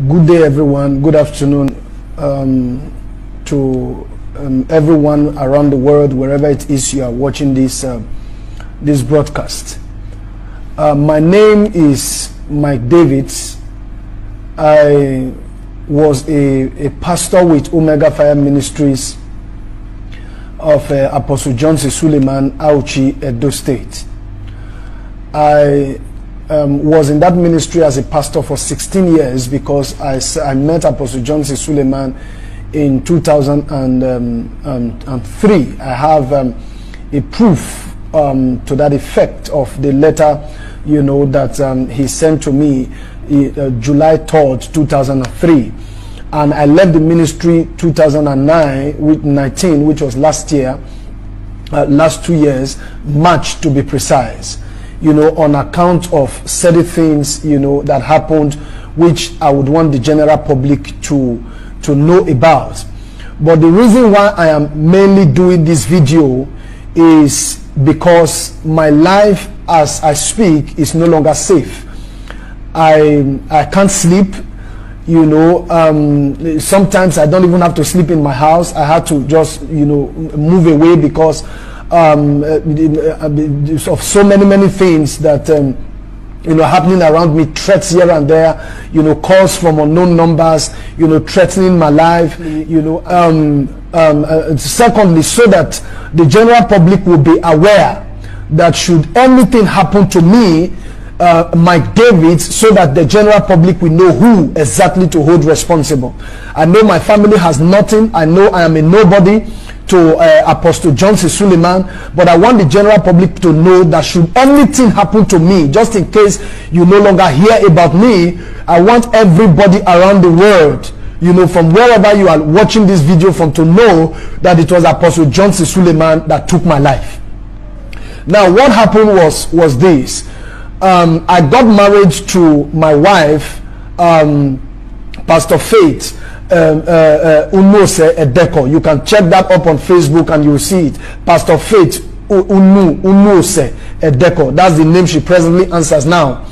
Good day, everyone. Good afternoon to everyone around the world, wherever it is you are watching this this broadcast. My name is Mike Davids. I was a pastor with Omega Fire Ministries of Apostle John Suleman, Auchi, Edo State. I was in that ministry as a pastor for 16 years because I met Apostle John Suleman in 2003. I have a proof to that effect of the letter, that he sent to me July 3rd, 2003. And I left the ministry 2009 with 19, which was last year, last 2 years, March to be precise. On account of certain things, that happened, which I would want the general public to know about. But the reason why I am mainly doing this video is because my life as I speak is no longer safe. I can't sleep. Sometimes I don't even have to sleep in my house. I had to just, move away because of so many things that happening around me, threats here and there, calls from unknown numbers, threatening my life, secondly, so that the general public will be aware that should anything happen to me, Mike Davids, so that the general public will know who exactly to hold responsible. I know my family has nothing. I know I am a nobody to Apostle John Suleman, but I want the general public to know that should anything happen to me, just in case you no longer hear about me, I want everybody around the world, from wherever you are watching this video from, to know that it was Apostle John Suleman that took my life. Now, what happened was this. I got married to my wife, Pastor Faith Unose Edeko. You can check that up on Facebook and you'll see it. Pastor Faith Unose Edeko. That's the name she presently answers now.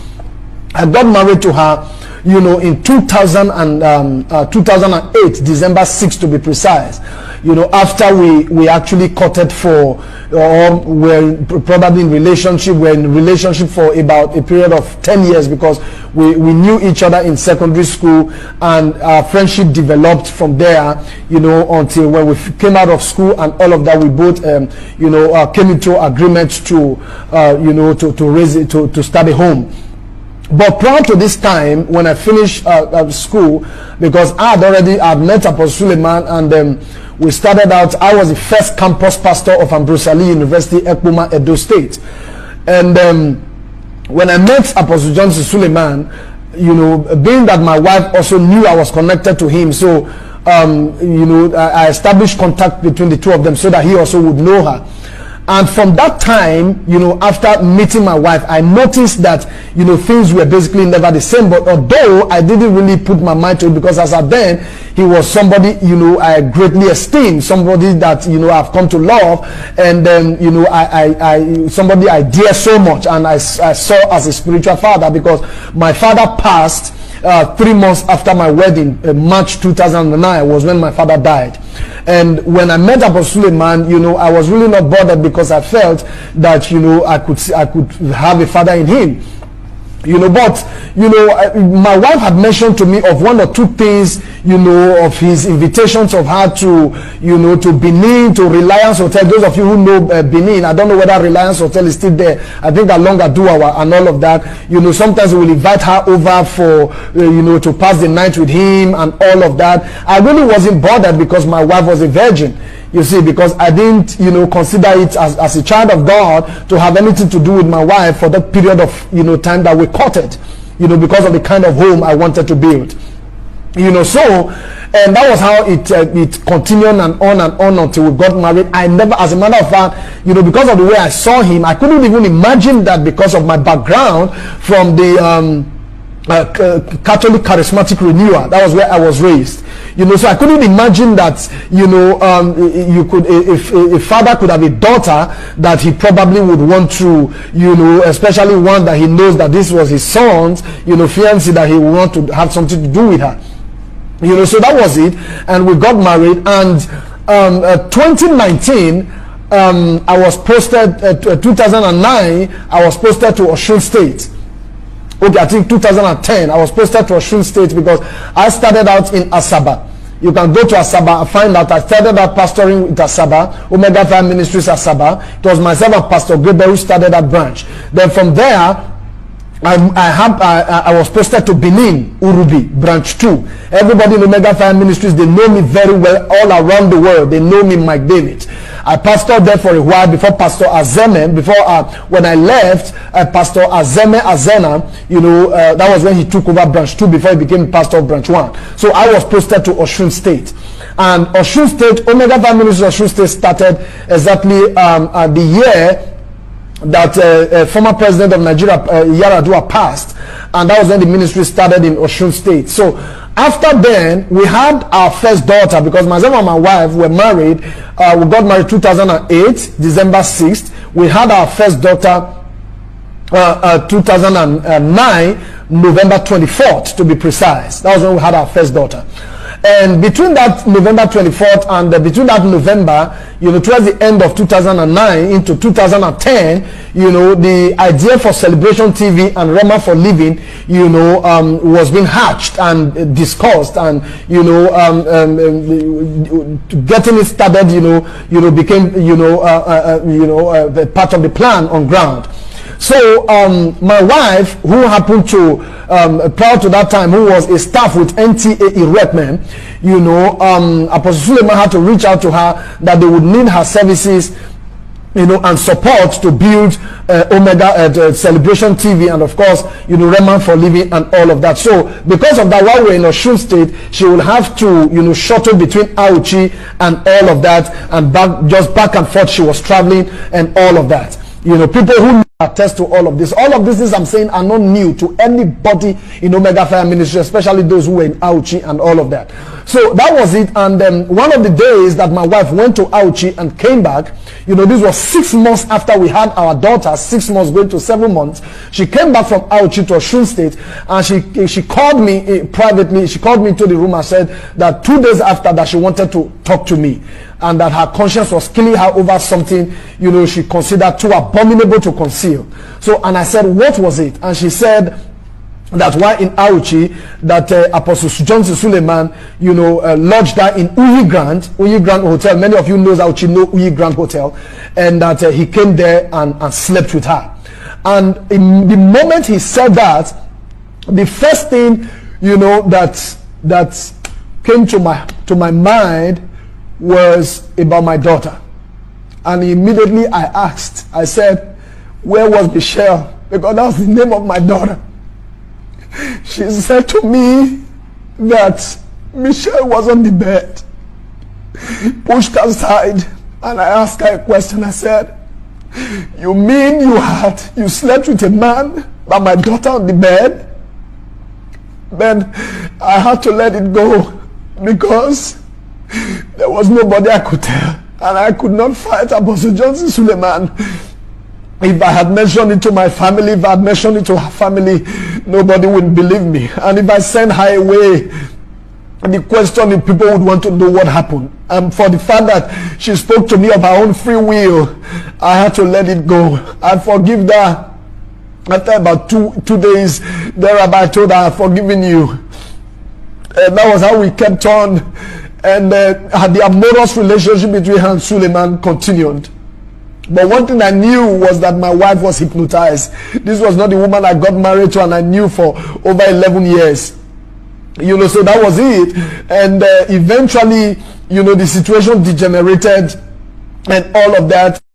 I got married to her, in 2008, December 6th to be precise. After we actually courted for, or were probably in relationship, we're in relationship for about a period of 10 years because we knew each other in secondary school, and our friendship developed from there, until when we came out of school and all of that, we both, came into agreement to, to raise it, to start a home. But prior to this time, when I finished school, because I'd met Apostle Suleman, and we started out, I was the first campus pastor of Ambrose Ali University, Ekpoma, Edo State. And when I met Apostle John Suleman, being that my wife also knew I was connected to him, so, I established contact between the two of them so that he also would know her. And from that time, after meeting my wife, I noticed that, things were basically never the same. But although I didn't really put my mind to it, because as at then, he was somebody, I greatly esteemed, somebody that, I've come to love. And then, somebody I dear so much, and I saw as a spiritual father, because my father passed 3 months after my wedding. March 2009 was when my father died. And when I met Apostle Suleman, I was really not bothered because I felt that, I could have a father in him. But my wife had mentioned to me of 1 or 2 things, of his invitations of her to, to Benin, to Reliance Hotel. Those of you who know Benin, I don't know whether Reliance Hotel is still there. I think along Aduawa and all of that. Sometimes we will invite her over for, to pass the night with him and all of that. I really wasn't bothered because my wife was a virgin. You see, because I didn't, consider it as a child of God to have anything to do with my wife for that period of, time that we courted, because of the kind of home I wanted to build. So, and that was how it continued and on until we got married. I never, as a matter of fact, because of the way I saw him, I couldn't even imagine that because of my background from the Catholic charismatic renewal. That was where I was raised. So I couldn't imagine that, you could, if a father could have a daughter that he probably would want to, especially one that he knows that this was his son's, fiancé, that he would want to have something to do with her. So that was it. And we got married. And 2019, I was posted, 2009, I was posted to Osun State. Okay, I think 2010, I was posted to Osun State because I started out in Asaba. You can go to Asaba and find out I started out pastoring with Asaba, Omega 5 Ministries Asaba. It was myself and Pastor Gabriel who started that branch. Then from there, I was posted to Benin, Urubi, branch 2. Everybody in Omega 5 Ministries, they know me very well all around the world. They know me, Mike David. I pastored there for a while before Pastor Azeme, when I left, Pastor Azeme Azena, that was when he took over branch 2 before he became pastor of branch 1. So I was posted to Osun State. And Osun State, Omega 5 Ministries Osun State started exactly the year that former president of Nigeria, Yaradua, passed, and that was when the ministry started in Osun State. So after then, we had our first daughter, because myself and my wife were married. We got married 2008, December 6th. We had our first daughter 2009, November 24th, to be precise. That was when we had our first daughter. And between that November 24th and between that November, towards the end of 2009 into 2010, the idea for Celebration TV and Rema for Living, was being hatched and discussed, and getting it started, became part of the plan on ground. So my wife, who happened to prior to that time, who was a staff with NTA Redman, Apostle Suleman had to reach out to her that they would need her services, and support to build Omega Celebration TV, and of course, Rema for Living and all of that. So because of that, while we're in Osun State, she will have to, shuttle between Auchi and all of that, and back and forth. She was traveling and all of that. People who attest to all of this. All of these I'm saying are not new to anybody in Omega 5 Ministry, especially those who were in Auchi and all of that. So that was it. And one of the days that my wife went to Auchi and came back, this was 6 months after we had our daughter, 6 months going to 7 months. She came back from Auchi to Osun State, and she called me privately. She called me into the room and said that 2 days after that she wanted to talk to me, and that her conscience was killing her over something, she considered too abominable to conceal. So, and I said, what was it? And she said that while in Auchi, that Apostle Johnson Suleman, lodged her in Uyi Grand Hotel. Many of you know Auchi, know Uyi Grand Hotel, and that he came there and slept with her. And in the moment he said that, the first thing, that came to my mind was about my daughter. And immediately I asked, I said, where was Michelle? Because that was the name of my daughter. She said to me that Michelle was on the bed, pushed aside, and I asked her a question. I said, you mean you slept with a man, but my daughter on the bed? Then I had to let it go, because there was nobody I could tell, and I could not fight Apostle Johnson Suleman. If I had mentioned it to my family, if I had mentioned it to her family, nobody would believe me. And if I sent her away, the question is, people would want to know what happened. And for the fact that she spoke to me of her own free will, I had to let it go. I forgive her. After about two days thereabout, I told her, I've forgiven you. And that was how we kept on. And the amorous relationship between her and Suleman continued. But one thing I knew was that my wife was hypnotized. This was not the woman I got married to, and I knew for over 11 years. So that was it. And eventually, the situation degenerated and all of that.